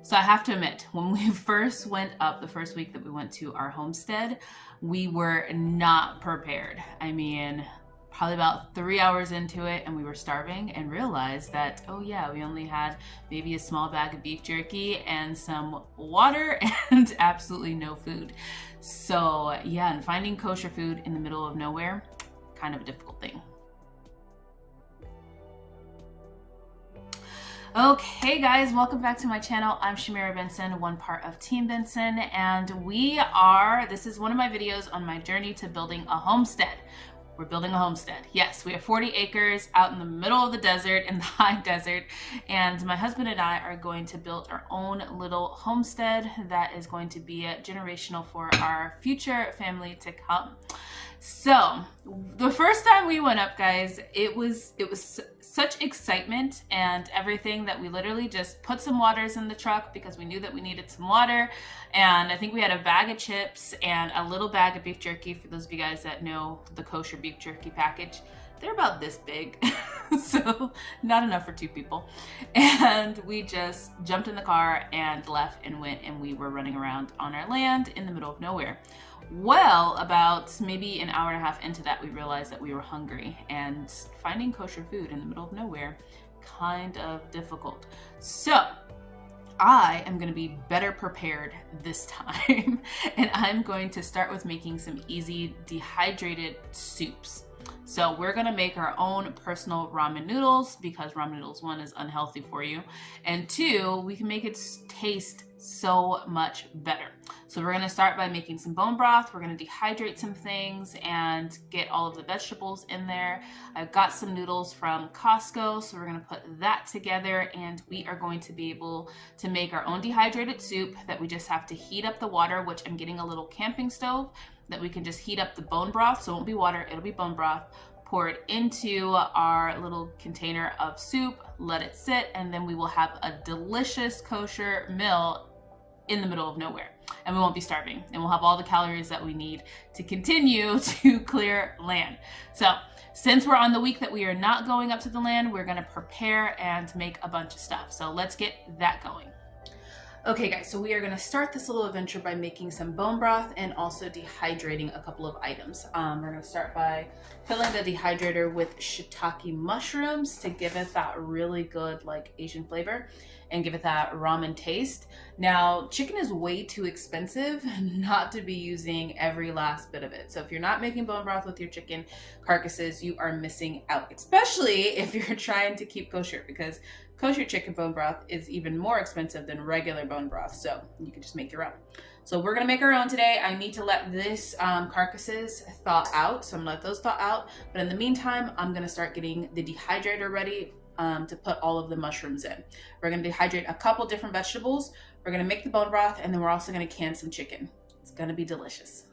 So I have to admit, when we first went up the first week that we went to our homestead, we were not prepared. I mean, probably about 3 hours into it and we were starving and realized that, oh yeah, we only had maybe a small bag of beef jerky and some water and absolutely no food. So yeah, and finding kosher food in the middle of nowhere, kind of a difficult thing. Okay guys, welcome back to my channel. I'm Shamira Benson, one part of Team Benson, and this is one of my videos on my journey to building a homestead. We're building a homestead. Yes, we have 40 acres out in the middle of the desert, in the high desert, and my husband and I are going to build our own little homestead that is going to be generational for our future family to come. So the first time we went up, guys, it was such excitement and everything that we literally just put some waters in the truck because we knew that we needed some water. And I think we had a bag of chips and a little bag of beef jerky. For those of you guys that know the kosher beef jerky package, they're about this big, so not enough for 2 people. And we just jumped in the car and left and went, and we were running around on our land in the middle of nowhere. Well, about maybe an hour and a half into that, we realized that we were hungry, and finding kosher food in the middle of nowhere, kind of difficult. So I am going to be better prepared this time, and I'm going to start with making some easy dehydrated soups. So we're going to make our own personal ramen noodles because ramen noodles, 1, is unhealthy for you, and 2, we can make it taste so much better. So we're going to start by making some bone broth. We're going to dehydrate some things and get all of the vegetables in there. I've got some noodles from Costco, so we're going to put that together, and we are going to be able to make our own dehydrated soup that we just have to heat up the water, which I'm getting a little camping stove that we can just heat up the bone broth, so it won't be water, it'll be bone broth. Pour it into our little container of soup, let it sit, and then we will have a delicious kosher meal in the middle of nowhere. And we won't be starving, and we'll have all the calories that we need to continue to clear land. So since we're on the week that we are not going up to the land, we're gonna prepare and make a bunch of stuff. So let's get that going. Okay guys, so we are going to start this little adventure by making some bone broth and also dehydrating a couple of items. We're going to start by filling the dehydrator with shiitake mushrooms to give it that really good like Asian flavor and give it that ramen taste. Now, chicken is way too expensive not to be using every last bit of it. So if you're not making bone broth with your chicken carcasses, you are missing out, especially if you're trying to keep kosher, because kosher chicken bone broth is even more expensive than regular bone broth, so you can just make your own. So we're gonna make our own today. I need to let this carcasses thaw out, so I'm gonna let those thaw out. But in the meantime, I'm gonna start getting the dehydrator ready to put all of the mushrooms in. We're gonna dehydrate a couple different vegetables. We're gonna make the bone broth, and then we're also gonna can some chicken. It's gonna be delicious.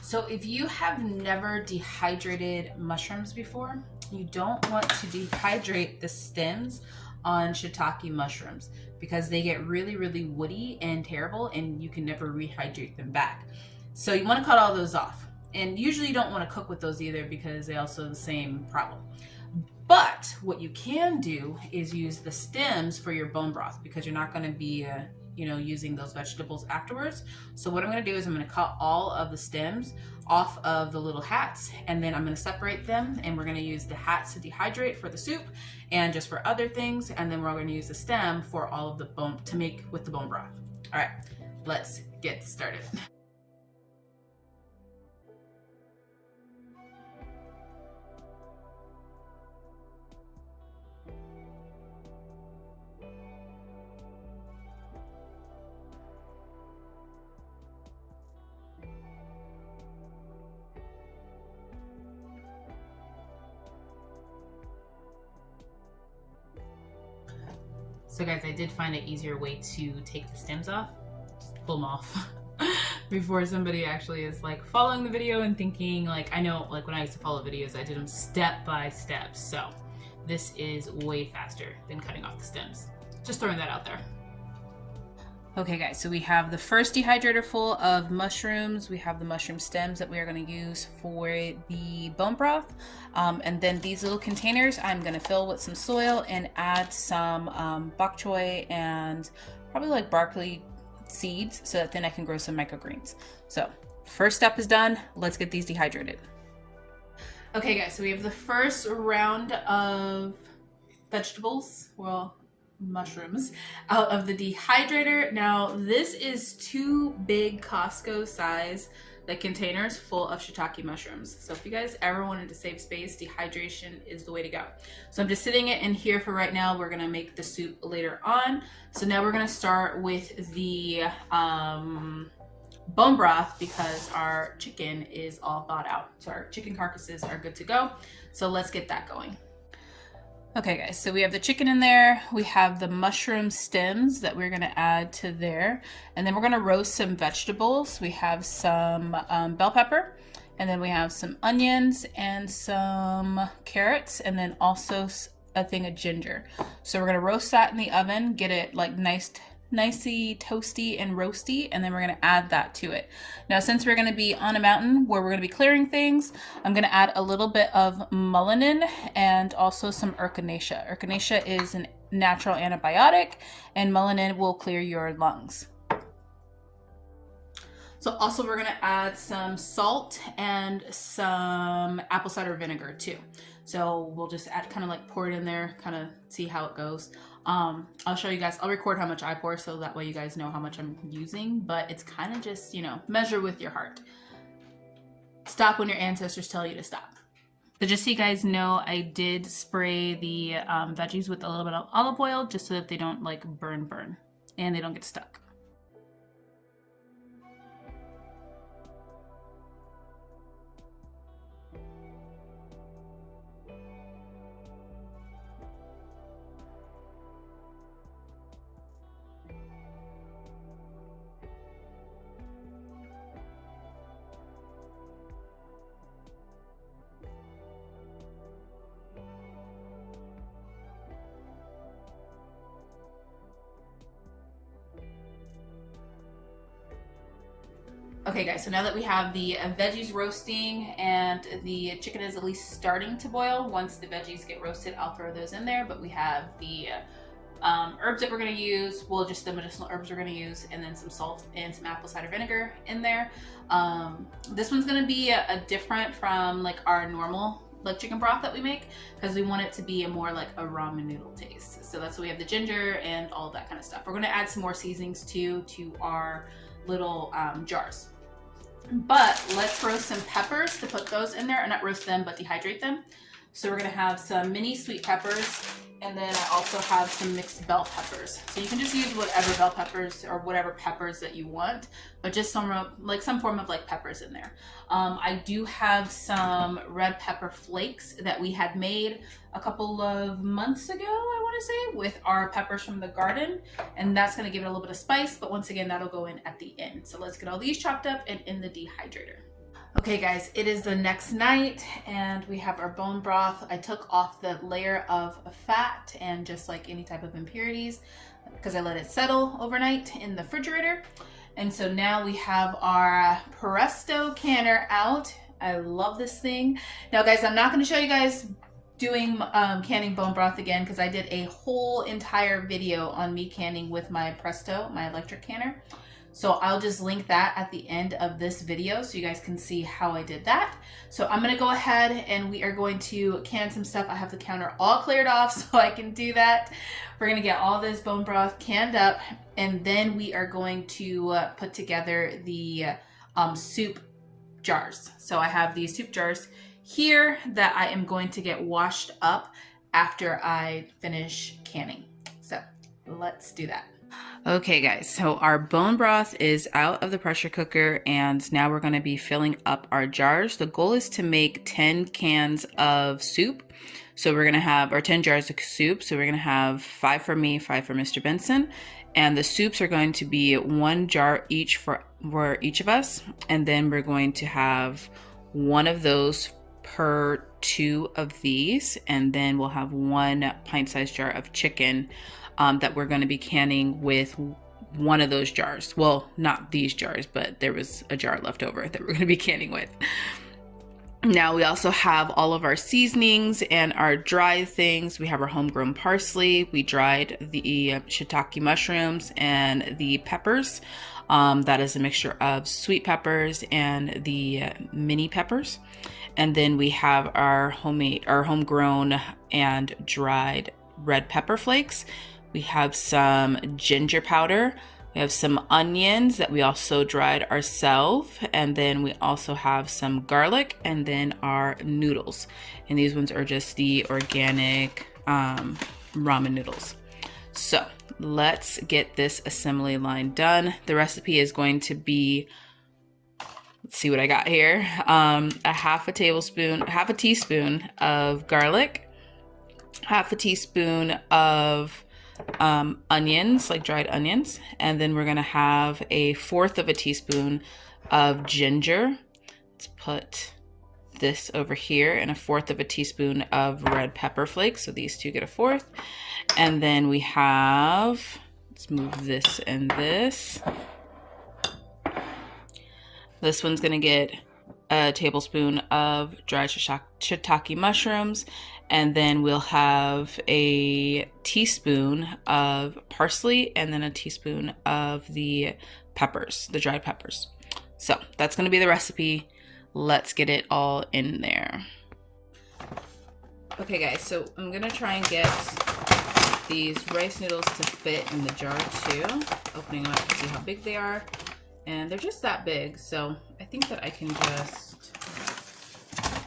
So if you have never dehydrated mushrooms before, you don't want to dehydrate the stems on shiitake mushrooms because they get really, really woody and terrible, and you can never rehydrate them back. So you want to cut all those off. And usually you don't want to cook with those either because they also have the same problem. But what you can do is use the stems for your bone broth because you're not going to be using those vegetables afterwards. So what I'm going to do is I'm going to cut all of the stems off of the little hats, and then I'm going to separate them, and we're going to use the hats to dehydrate for the soup and just for other things, and then we're going to use the stem for all of the bone to make with the bone broth. All right, let's get started. So guys, I did find an easier way to take the stems off. Just pull them off before somebody actually is like following the video and thinking like, I know like when I used to follow videos, I did them step by step. So this is way faster than cutting off the stems. Just throwing that out there. Okay guys, so we have the first dehydrator full of mushrooms. We have the mushroom stems that we are going to use for the bone broth. And then these little containers I'm going to fill with some soil and add some bok choy and probably like broccoli seeds, so that then I can grow some microgreens. So first step is done. Let's get these dehydrated. Okay guys, so we have the first round of vegetables, well, mushrooms, out of the dehydrator. Now this is 2 big Costco size containers full of shiitake mushrooms. So if you guys ever wanted to save space, dehydration is the way to go. So I'm just sitting it in here for right now. We're gonna make the soup later on. So now we're gonna start with the bone broth because our chicken is all thawed out. So our chicken carcasses are good to go. So let's get that going. Okay guys, so we have the chicken in there. We have the mushroom stems that we're gonna add to there. And then we're gonna roast some vegetables. We have some bell pepper, and then we have some onions and some carrots, and then also a thing of ginger. So we're gonna roast that in the oven, get it like nicey toasty and roasty, and then we're going to add that to it. Now since we're going to be on a mountain where we're going to be clearing things, I'm going to add a little bit of melanin and also some echinacea. Echinacea is a natural antibiotic, and melanin will clear your lungs. So also we're going to add some salt and some apple cider vinegar too. So we'll just add, kind of like pour it in there, kind of see how it goes. I'll show you guys, I'll record how much I pour so that way you guys know how much I'm using, but it's kind of just, you know, measure with your heart. Stop when your ancestors tell you to stop. So just so you guys know, I did spray the veggies with a little bit of olive oil just so that they don't like burn and they don't get stuck. Okay guys, so now that we have the veggies roasting and the chicken is at least starting to boil, once the veggies get roasted, I'll throw those in there. But we have the herbs that we're going to use, well, just the medicinal herbs we're going to use, and then some salt and some apple cider vinegar in there. This one's going to be a different from like our normal like chicken broth that we make, because we want it to be a more like a ramen noodle taste. So that's why we have the ginger and all of that kind of stuff. We're going to add some more seasonings too to our little jars. But let's roast some peppers to put those in there, or not roast them, but dehydrate them. So we're gonna have some mini sweet peppers, and then I also have some mixed bell peppers. So you can just use whatever bell peppers or whatever peppers that you want, but just some form of like peppers in there. I do have some red pepper flakes that we had made a couple of months ago, I want to say, with our peppers from the garden, and that's going to give it a little bit of spice, but once again that'll go in at the end. So let's get all these chopped up and in the dehydrator. Okay guys, it is the next night and we have our bone broth. I took off the layer of fat and just like any type of impurities because I let it settle overnight in the refrigerator. And so now we have our Presto canner out. I love this thing. Now guys, I'm not going to show you guys doing canning bone broth again because I did a whole entire video on me canning with my Presto, my electric canner. So I'll just link that at the end of this video so you guys can see how I did that. So I'm going to go ahead and we are going to can some stuff. I have the counter all cleared off so I can do that. We're going to get all this bone broth canned up, and then we are going to put together the soup jars. So I have these soup jars here that I am going to get washed up after I finish canning. So let's do that. Okay guys, so our bone broth is out of the pressure cooker and now we're going to be filling up our jars. The goal is to make 10 cans of soup. So we're going to have our 10 jars of soup. So we're going to have 5 for me, 5 for Mr. Benson. And the soups are going to be 1 jar each for each of us. And then we're going to have 1 of those per 2 of these. And then we'll have 1 pint-sized jar of chicken that we're going to be canning with 1 of those jars. Well, not these jars, but there was a jar left over that we're going to be canning with. Now we also have all of our seasonings and our dry things. We have our homegrown parsley. We dried the shiitake mushrooms and the peppers. That is a mixture of sweet peppers and the mini peppers. And then we have our homegrown and dried red pepper flakes. We have some ginger powder. We have some onions that we also dried ourselves, and then we also have some garlic, and then our noodles. And these ones are just the organic ramen noodles. So let's get this assembly line done. The recipe is going to be, let's see what I got here, a half a teaspoon of garlic, half a teaspoon of onions, like dried onions, and then we're gonna have a fourth of a teaspoon of ginger. Let's put this over here, and a fourth of a teaspoon of red pepper flakes, so these two get a fourth. And then we have, let's move this and this. This one's gonna get a tablespoon of dried shiitake mushrooms, and then we'll have a teaspoon of parsley, and then a teaspoon of the peppers, the dried peppers. So that's gonna be the recipe. Let's get it all in there. Okay guys, so I'm gonna try and get these rice noodles to fit in the jar too. Opening them up to see how big they are. And they're just that big, so I think that I can just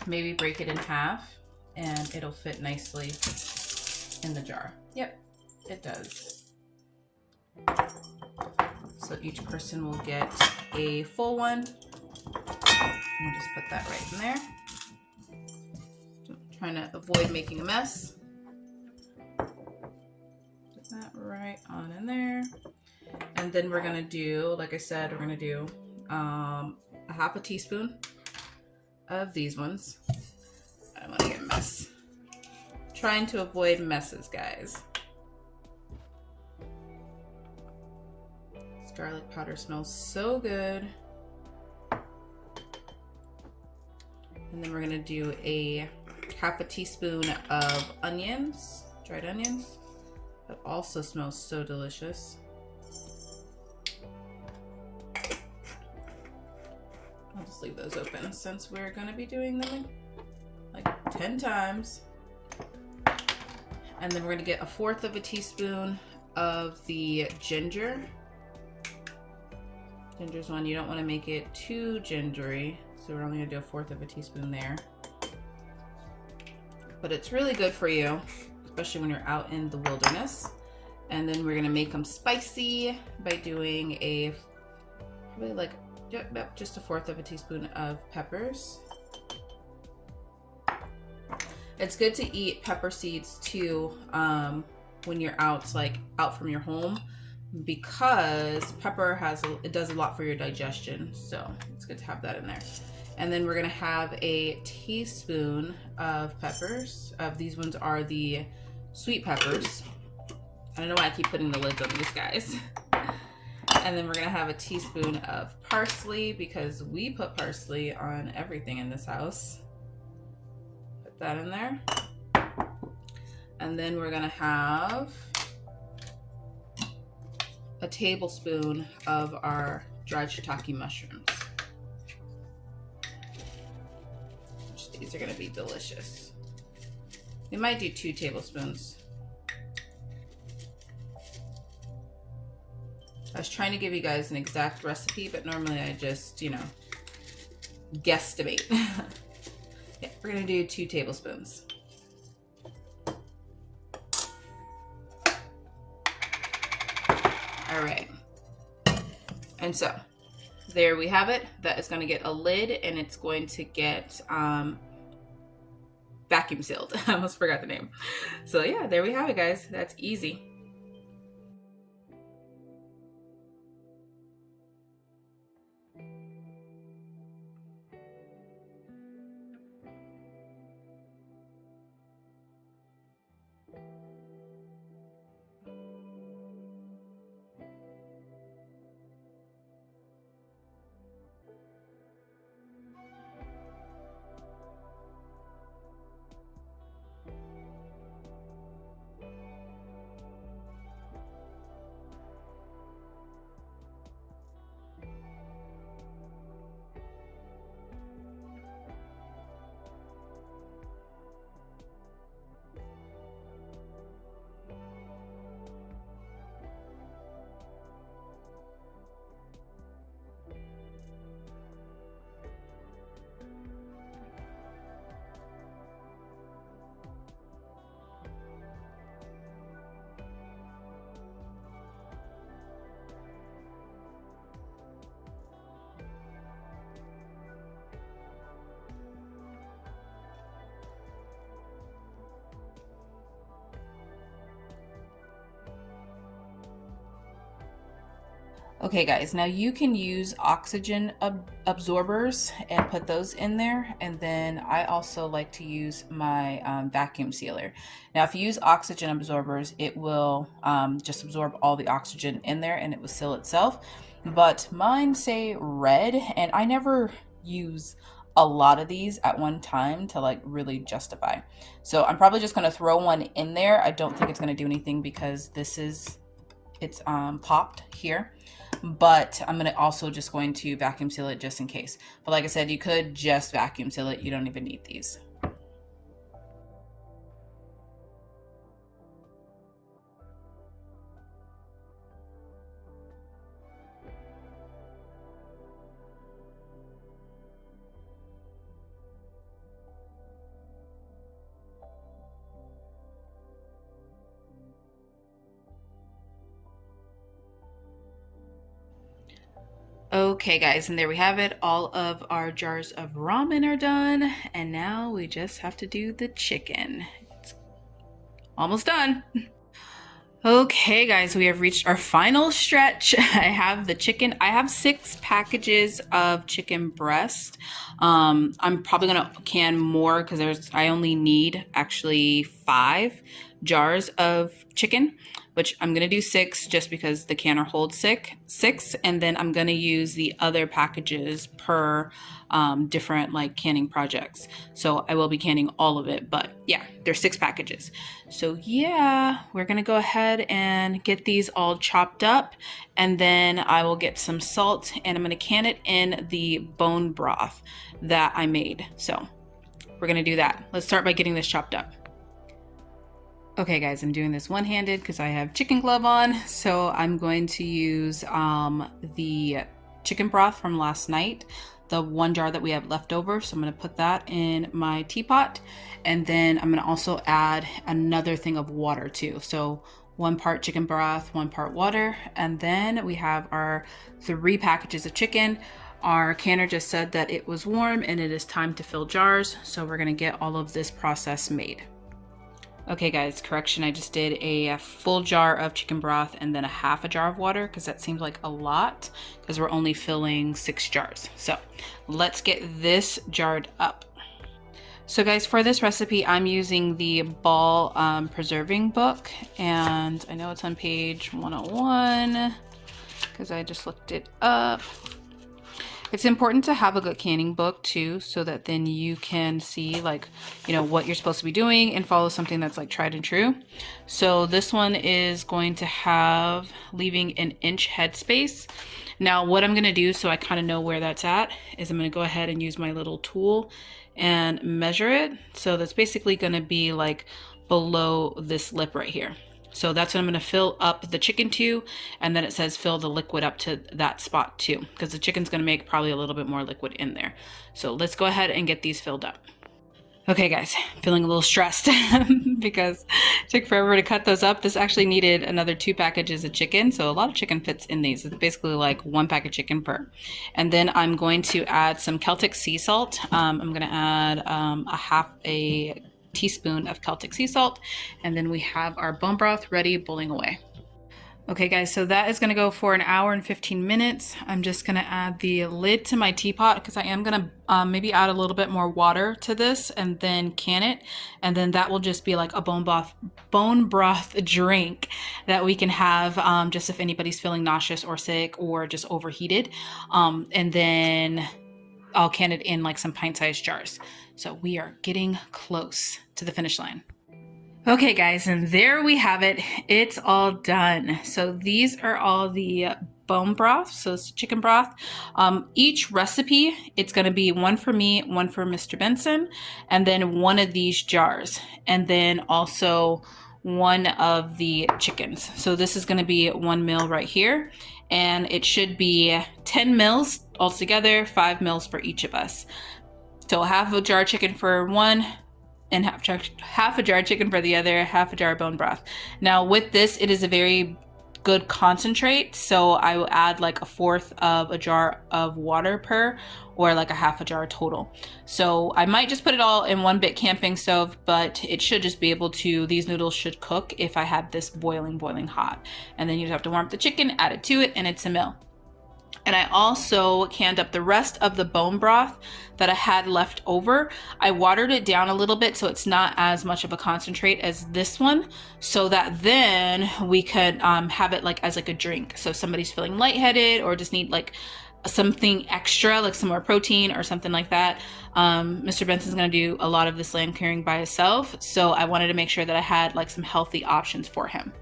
maybe break it in half and it'll fit nicely in the jar. Yep, it does. So each person will get a full one. I'll just put that right in there. I'm trying to avoid making a mess. Put that right on in there. And then we're gonna do, like I said, we're gonna do a half a teaspoon of these ones. I don't wanna get a mess. Trying to avoid messes, guys. This garlic powder smells so good. And then we're gonna do a half a teaspoon of onions, dried onions. That also smells so delicious. I'll just leave those open since we're gonna be doing them like 10 times. And then we're gonna get a fourth of a teaspoon of the ginger. Ginger's one, you don't wanna make it too gingery, so we're only gonna do a fourth of a teaspoon there. But it's really good for you, especially when you're out in the wilderness. And then we're gonna make them spicy by doing a, probably like, just a fourth of a teaspoon of peppers. It's good to eat pepper seeds too when you're out, like out from your home, because pepper it does a lot for your digestion. So it's good to have that in there. And then we're gonna have a teaspoon of peppers. These ones are the sweet peppers. I don't know why I keep putting the lids on these guys. And then we're gonna have a teaspoon of parsley, because we put parsley on everything in this house. Put that in there. And then we're gonna have a tablespoon of our dried shiitake mushrooms. These are gonna be delicious. We might do 2 tablespoons. I was trying to give you guys an exact recipe, but normally I just, you know, guesstimate. Yeah, we're gonna do 2 tablespoons. All right. And so there we have it. That is gonna get a lid, and it's going to get vacuum sealed. I almost forgot the name. So yeah, there we have it, guys. That's easy. Okay guys, now you can use oxygen absorbers and put those in there, and then I also like to use my vacuum sealer. Now if you use oxygen absorbers, it will just absorb all the oxygen in there and it will seal itself, but mine say red, and I never use a lot of these at one time to like really justify. So I'm probably just going to throw one in there. I don't think it's going to do anything because it's popped here, but I'm gonna also just going to vacuum seal it just in case. But like I said, you could just vacuum seal it. You don't even need these. Okay guys, and there we have it. All of our jars of ramen are done, and now we just have to do the chicken. It's almost done. Okay guys, we have reached our final stretch. I have the chicken. I have 6 packages of chicken breast. I'm probably gonna can more because I only need actually 5 jars of chicken, which I'm gonna do 6 just because the canner holds 6, and then I'm gonna use the other packages per different like canning projects. So I will be canning all of it, but yeah, there's 6 packages. So yeah, we're gonna go ahead and get these all chopped up, and then I will get some salt and I'm gonna can it in the bone broth that I made. So we're gonna do that. Let's start by getting this chopped up. Okay guys, I'm doing this one-handed because I have chicken glove on. So I'm going to use the chicken broth from last night, the 1 jar that we have left over. So I'm gonna put that in my teapot. And then I'm gonna also add another thing of water too. So 1 part chicken broth, 1 part water. And then we have our 3 packages of chicken. Our canner just said that it was warm and it is time to fill jars. So we're gonna get all of this process made. Okay guys, correction, I just did a full jar of chicken broth and then a half a jar of water because that seems like a lot because we're only filling 6 jars. So let's get this jarred up. So guys, for this recipe, I'm using the ball preserving book, and I know it's on page 101 because I just looked it up. It's important to have a good canning book too, so that then you can see like, you know, what you're supposed to be doing and follow something that's like tried and true. So this one is going to have leaving an inch headspace. Now what I'm gonna do, so I kind of know where that's at, is I'm gonna go ahead and use my little tool and measure it. So that's basically gonna be like below this lip right here. So that's what I'm going to fill up the chicken to, and then it says fill the liquid up to that spot too, because the chicken's going to make probably a little bit more liquid in there. So let's go ahead and get these filled up. Okay guys, feeling a little stressed because it took forever to cut those up. This actually needed another 2 packages of chicken, so a lot of chicken fits in these. It's basically like 1 pack of chicken per. And then I'm going to add some Celtic sea salt. I'm going to add a half a teaspoon of Celtic sea salt, and then we have our bone broth ready, boiling away. Okay guys, so that is going to go for 1 hour and 15 minutes. I'm just going to add the lid to my teapot because I am going to maybe add a little bit more water to this and then can it, and then that will just be like a bone broth drink that we can have just if anybody's feeling nauseous or sick or just overheated, and then I'll can it in like some pint-sized jars. So we are getting close to the finish line. Okay guys, and there we have it. It's all done. So these are all the bone broth, so it's chicken broth. Each recipe, it's going to be 1 for me, 1 for Mr. Benson, and then 1 of these jars, and then also 1 of the chickens. So this is going to be 1 meal right here, and it should be 10 meals altogether, 5 meals for each of us. So half a jar of chicken for 1, and half a jar of chicken for the other, half a jar of bone broth. Now with this, it is a very good concentrate, so I will add like 1/4 of a jar of water per, or like a half a jar total. So I might just put it all in 1 big camping stove, but it should just be able to, these noodles should cook if I had this boiling hot. And then you just have to warm up the chicken, add it to it, and it's a meal. And I also canned up the rest of the bone broth that I had left over. I watered it down a little bit so it's not as much of a concentrate as this one, so that then we could have it like as like a drink. So if somebody's feeling lightheaded or just need like something extra, like some more protein or something like that. Mr. Benson's gonna do a lot of this lamb curing by himself, so I wanted to make sure that I had like some healthy options for him.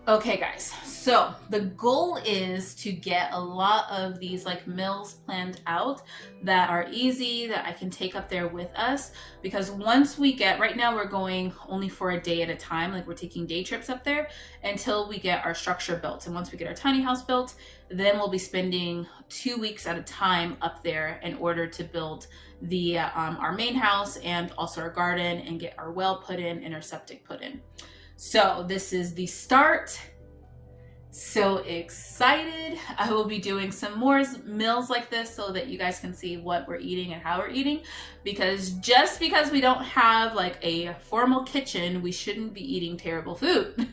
Okay guys, so the goal is to get a lot of these like meals planned out that are easy, that I can take up there with us, because once we get, right now we're going only for a day at a time, like we're taking day trips up there until we get our structure built. And once we get our tiny house built, then we'll be spending 2 weeks at a time up there in order to build the our main house and also our garden and get our well put in and our septic put in. So this is the start. So excited. I will be doing some more meals like this so that you guys can see what we're eating and how we're eating, because just because we don't have like a formal kitchen, we shouldn't be eating terrible food.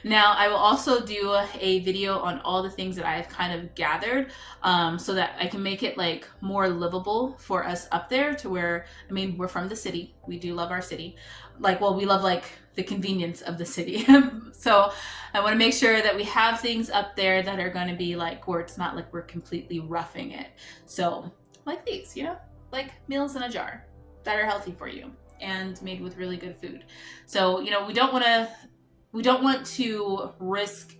Now, I will also do a video on all the things that I've kind of gathered so that I can make it like more livable for us up there, to where, I mean, we're from the city. We do love our city. Like, well, we love like the convenience of the city. So I want to make sure that we have things up there that are going to be like, where it's not like we're completely roughing it. So like these, you know, like meals in a jar that are healthy for you and made with really good food. So, you know, we don't want to risk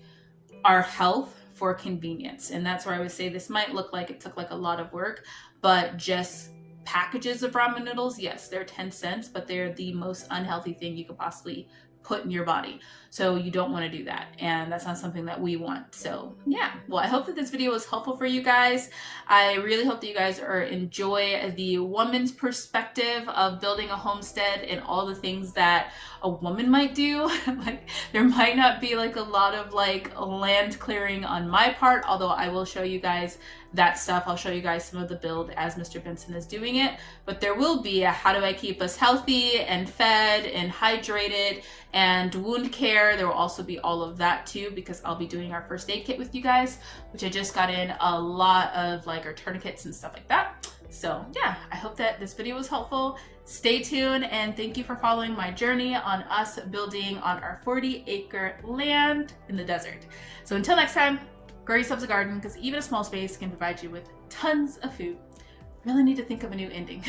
our health for convenience. And that's where I would say this might look like it took like a lot of work, but just packages of ramen noodles, yes, they're 10 cents, but they're the most unhealthy thing you could possibly put in your body. So you don't want to do that. And that's not something that we want. So yeah, well, I hope that this video was helpful for you guys. I really hope that you guys enjoy the woman's perspective of building a homestead and all the things that a woman might do. Like, there might not be like a lot of like land clearing on my part, although I will show you guys that stuff. I'll show you guys some of the build as Mr. Benson is doing it, but there will be a how do I keep us healthy and fed and hydrated and wound care. There will also be all of that too, because I'll be doing our first aid kit with you guys, which I just got in a lot of like our tourniquets and stuff like that. So yeah, I hope that this video was helpful. Stay tuned, and thank you for following my journey on us building on our 40-acre land in the desert. So until next time, grow yourselves a garden, because even a small space can provide you with tons of food. Really need to think of a new ending.